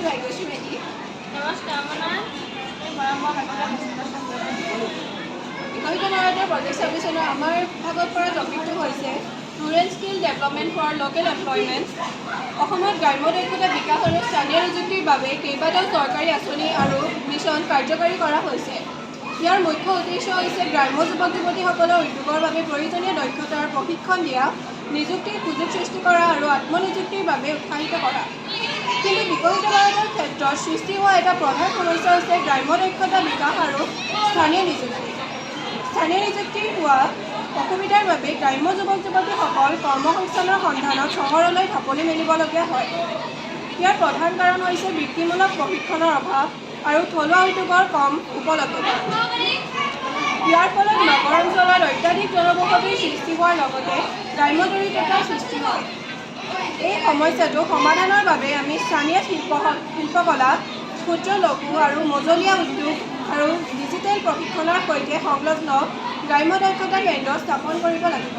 ভাগ্যশ্ৰী মেধি। নমস্কাৰ, মোৰ নাম বিকশিত ভাৰতৰ প্ৰজেক্ট ছাব্বিছনৰ আমাৰ ভাগত পৰা টপিকটো হৈছে rural skill development for local employment. অসমত গ্ৰাম্য দক্ষতা বিকাশ আৰু স্থানীয় নিযুক্তিৰ বাবে কেইবাটাও চৰকাৰী আঁচনি আৰু মিছন কাৰ্যকৰী কৰা হৈছে। ইয়াৰ মুখ্য উদ্দেশ্য হৈছে গ্ৰাম্য যুৱক যুৱতীসকলৰ উদ্যোগৰ বাবে প্ৰয়োজনীয় দক্ষতাৰ প্ৰশিক্ষণ দিয়া, নিযুক্তিৰ সুযোগ সৃষ্টি কৰা আৰু আত্মনিযুক্তিৰ বাবে উৎসাহিত কৰা। কিন্তু বিকশিত ভাৰতৰ ক্ষেত্ৰত সৃষ্টি হোৱা এটা প্ৰধান সমস্যা হৈছে গ্ৰাম্য দক্ষতা বিকাশ আৰু স্থানীয় নিযুক্তি। স্থানীয় নিযুক্তিৰ হোৱা অসুবিধাৰ বাবে গ্ৰাম্য যুৱক যুৱতীসকল কৰ্মসংস্থানৰ সন্ধানত চহৰলৈ ঢাপলি মেলিবলগীয়া হয়। ইয়াৰ প্ৰধান কাৰণ হৈছে বৃত্তিমূলক প্ৰশিক্ষণৰ অভাৱ আৰু থলুৱা উদ্যোগৰ কম উপলব্ধতা। ইয়াৰ ফলত নগৰ অঞ্চলত অত্যাধিক জনবসতিৰ সৃষ্টি হোৱাৰ লগতে গ্ৰাম্য দৰিদ্ৰতাৰ সৃষ্টি হয়। এই সমস্যাটো সমাধানৰ বাবে আমি স্থানীয় শিল্পকলা, ক্ষুদ্ৰ লঘু আৰু মজলীয়া উদ্যোগ আৰু ডিজিটেল প্ৰশিক্ষণৰ সৈতে সংলগ্ন গ্ৰাম্য দক্ষতা কেন্দ্ৰ স্থাপন কৰিব লাগিব।